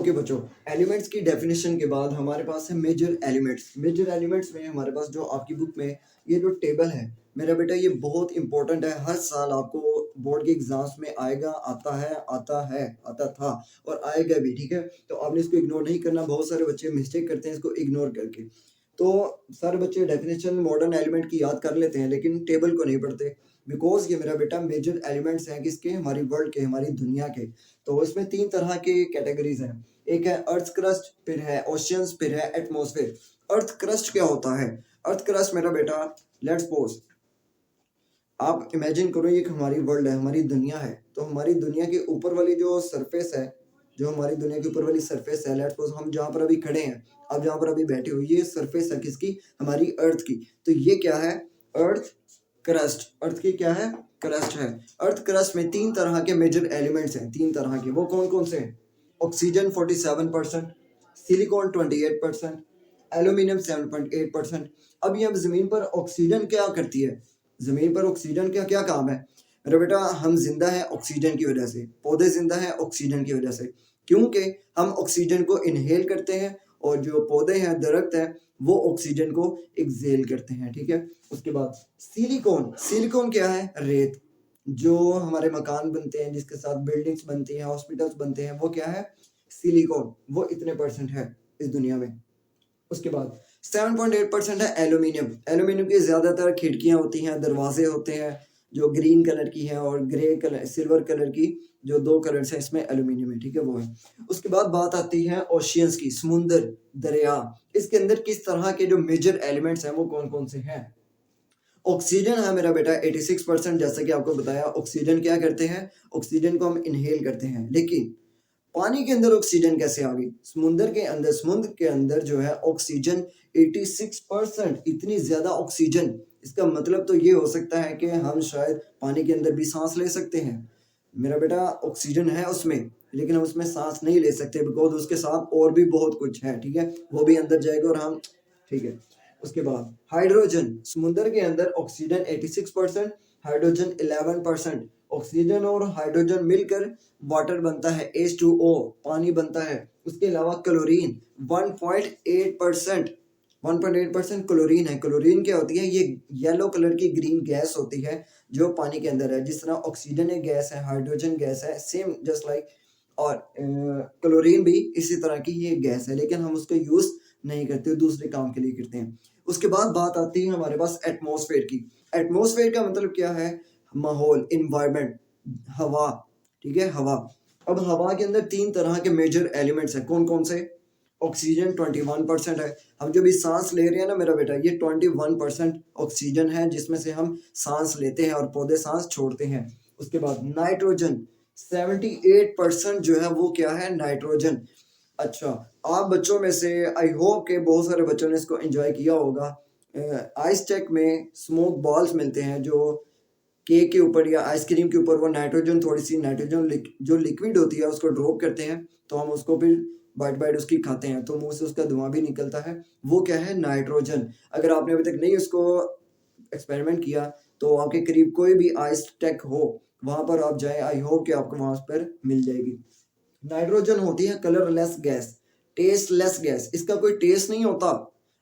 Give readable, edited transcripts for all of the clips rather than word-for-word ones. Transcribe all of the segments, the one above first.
Okay बच्चों, elements की definition के बाद हमारे पास है मेजर एलिमेंट्स। मेजर एलिमेंट्स में हमारे पास जो आपकी बुक में ये जो टेबल है मेरा बेटा, ये बहुत इंपॉर्टेंट है। हर साल आपको बोर्ड के एग्जाम्स में आएगा, आता था और आएगा भी। ठीक है, तो आपने इसको इग्नोर नहीं करना। बहुत सारे बच्चे मिस्टेक करते हैं इसको इग्नोर करके। तो सारे बच्चे डेफिनेशन मॉडर्न एलिमेंट की याद कर लेते हैं लेकिन टेबल को नहीं पढ़ते, बिकॉज ये मेरा बेटा मेजर एलिमेंट्स हैं किसके, हमारी वर्ल्ड के, हमारी दुनिया के। तो इसमें 3 तरह के कैटेगरीज हैं। एक है अर्थ क्रस्ट, फिर है ओशियंस, फिर है एटमॉस्फेयर। अर्थ क्रस्ट क्या होता है? अर्थ क्रस्ट मेरा बेटा, लेट्स सपोज आप इमेजिन करो ये हमारी वर्ल्ड है, हमारी दुनिया है। तो हमारी दुनिया के ऊपर वाली जो सरफेस है, जो हमारी दुनिया के ऊपर वाली सरफेस है, लेट्स सपोज हम जहाँ पर अभी खड़े हैं, अब जहाँ पर अभी बैठे हो, ये सरफेस है किसकी, हमारी अर्थ की। तो ये क्या है? Earth crust. अर्थ की क्या है? क्रस्ट है। अर्थ क्रस्ट में 3 तरह के मेजर एलिमेंट्स हैं, 3 तरह के। वो कौन कौन से हैं? Oxygen 47%, silicon 28%, aluminium 7.8%। अब ये जमीन पर ऑक्सीजन क्या करती है? जमीन पर ऑक्सीजन का क्या काम है? अरे बेटा, हम जिंदा है ऑक्सीजन की वजह से, पौधे जिंदा है ऑक्सीजन की वजह से, क्योंकि हम ऑक्सीजन को इनहेल करते हैं और जो पौधे हैं, दरख्त हैं, वो ऑक्सीजन को एक्सहेल करते हैं। ठीक है, उसके बाद सिलिकॉन। सिलिकॉन क्या है? रेत। जो हमारे मकान बनते हैं, जिसके साथ बिल्डिंग्स बनती हैं, हॉस्पिटल्स बनते हैं, वो क्या है? सिलिकॉन। वो इतने परसेंट है इस दुनिया में। उसके बाद 7.8% है एल्यूमिनियम। एल्यूमिनियम की ज्यादातर खिड़कियां होती हैं, दरवाजे होते हैं, जो ग्रीन कलर की है और ग्रे कलर, सिल्वर कलर की, जो 2 कलर्स हैं इसमें एल्यूमिनियम है। ठीक है, वो है। उसके बाद बात आती है ओशियंस की, समुंदर, दरिया। इसके अंदर किस तरह के जो मेजर एलिमेंट्स हैं वो कौन कौन से हैं? ऑक्सीजन है मेरा बेटा 86%। जैसा कि आपको बताया, ऑक्सीजन क्या करते हैं? ऑक्सीजन को हम इनहेल करते हैं। लेकिन पानी के अंदर ऑक्सीजन कैसे आ गई? समुद्र के अंदर जो है ऑक्सीजन 86%। इतनी ज्यादा ऑक्सीजन, इसका मतलब तो ये हो सकता है कि हम शायद पानी के अंदर भी सांस ले सकते हैं। मेरा बेटा, ऑक्सीजन है उसमें, लेकिन हम उसमें सांस नहीं ले सकते, बिकॉज उसके साथ और भी बहुत कुछ है। ठीक है, वो भी अंदर जाएगा और हम, ठीक है। उसके बाद हाइड्रोजन। समुद्र के अंदर ऑक्सीजन 86%, हाइड्रोजन 11%। ऑक्सीजन और हाइड्रोजन मिलकर वाटर बनता है, H2O, पानी बनता है। उसके अलावा क्लोरीन 1.8%। 1.8% क्लोरीन है। क्लोरीन क्या होती है? ये येलो कलर की ग्रीन गैस होती है जो पानी के अंदर है। जिस तरह ऑक्सीजन एक गैस है, हाइड्रोजन गैस है, सेम जस्ट लाइक, और क्लोरीन भी इसी तरह की ये गैस है, लेकिन हम उसको यूज नहीं करते, दूसरे काम के लिए करते हैं। उसके बाद बात आती है हमारे पास एटमॉस्फेयर की। एटमॉस्फेयर का मतलब क्या है? माहौल, इन्वायरमेंट, हवा। ठीक है, हवा। अब हवा के अंदर 3 तरह के मेजर एलिमेंट्स हैं। कौन कौन से? ऑक्सीजन 21% है। हम जो भी सांस ले रहे हैं ना मेरा बेटा, ये 21% ऑक्सीजन है जिसमें से हम सांस लेते हैं और पौधे सांस छोड़ते हैं। उसके बाद नाइट्रोजन 78% जो है वो क्या है? नाइट्रोजन। अच्छा, आप बच्चों में से आई होप के बहुत सारे बच्चों ने इसको एंजॉय किया होगा। आइस टेक में स्मोक बॉल्स मिलते हैं, जो केक के ऊपर या आइसक्रीम के ऊपर वो नाइट्रोजन, थोड़ी सी नाइट्रोजन जो लिक्विड होती है उसको ड्रॉप करते हैं, तो हम उसको फिर बाइट बाइट उसकी खाते हैं, तो मुंह से उसका धुआं भी निकलता है। वो क्या है? नाइट्रोजन। अगर आपने अभी तक नहीं उसको एक्सपेरिमेंट किया तो आपके करीब कोई भी आइस टेक हो, वहां पर आप जाए, आई होप कि आपको वहां पर मिल जाएगी। नाइट्रोजन होती है कलरलेस गैस, टेस्टलेस गैस। इसका कोई टेस्ट नहीं होता।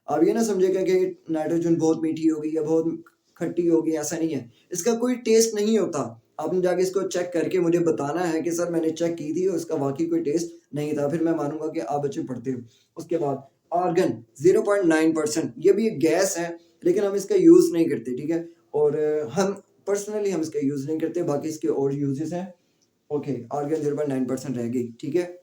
आप ये ना समझेगा कि नाइट्रोजन बहुत मीठी होगी या बहुत खट्टी होगी, ऐसा नहीं है। इसका कोई टेस्ट नहीं होता। आपने जाके इसको चेक करके मुझे बताना है कि सर मैंने चेक की थी और इसका वाकई कोई टेस्ट नहीं था, फिर मैं मानूंगा कि आप बच्चे पढ़ते हो। उसके बाद आर्गन 0.9%। ये भी एक गैस है, लेकिन हम इसका यूज नहीं करते। ठीक है, और हम पर्सनली हम इसका यूज नहीं करते, बाकी इसके और यूजेस हैं। ओके, आर्गन 0.9% रह गई। ठीक है,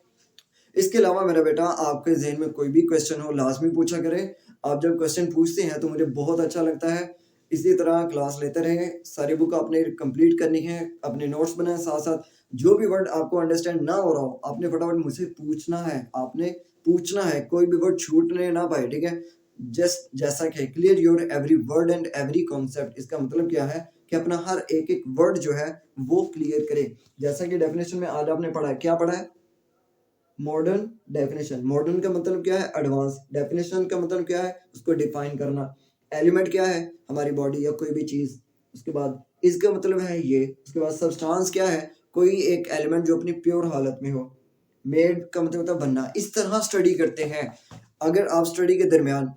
इसके अलावा मेरा बेटा, आपके जहन में कोई भी क्वेश्चन हो लाजमी पूछा करें। आप जब क्वेश्चन पूछते हैं तो मुझे बहुत अच्छा लगता है। इसी तरह क्लास लेते रहें। सारी बुक आपने कंप्लीट करनी है, अपने नोट्स बनाएं। साथ साथ जो भी वर्ड आपको अंडरस्टैंड ना हो रहा हो, आपने फटाफट मुझसे पूछना है। आपने पूछना है, कोई भी वर्ड छूटने ना पाए। ठीक है, जस्ट जैसा कि clear your every word and every concept. इसका मतलब क्या है कि अपना हर एक एक वर्ड जो है वो क्लियर करे। जैसा कि डेफिनेशन में आज आपने पढ़ा है, क्या पढ़ा है? Modern definition. मॉडर्न का मतलब क्या है? एडवांस। डेफिनेशन का मतलब क्या है? उसको डिफाइन करना। एलिमेंट क्या है? हमारी बॉडी या कोई भी चीज। उसके बाद इसका मतलब है ये। उसके बाद सब्सटेंस क्या है? कोई एक एलिमेंट जो अपनी प्योर हालत में हो। मेड का मतलब होता है बनना। इस तरह स्टडी करते हैं। अगर आप स्टडी के दरमियान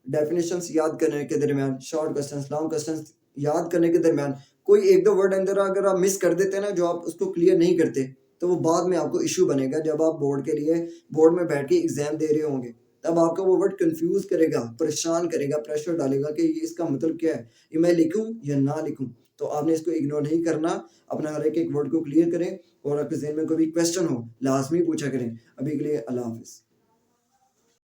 डेफिनेशंस याद करने के दरमियान, शॉर्ट क्वेश्चंस, लॉन्ग क्वेश्चंस याद करने के दरमियान कोई एक दो वर्ड अंदर अगर आप मिस कर देते हैं ना, जो आप उसको क्लियर नहीं करते, तो वो बाद में आपको इशू बनेगा। जब आप बोर्ड के लिए बोर्ड में बैठ के एग्जाम दे रहे होंगे, तब आपका वो वर्ड कंफ्यूज करेगा, परेशान करेगा, प्रेशर डालेगा कि ये इसका मतलब क्या है, ये मैं लिखूं या ना लिखूं। तो आपने इसको इग्नोर नहीं करना, अपना हर एक वर्ड को क्लियर करें, और आपके जहन में कोई भी क्वेश्चन हो लाजमी पूछा करें। अभी के लिए अल्लाह हाफिज।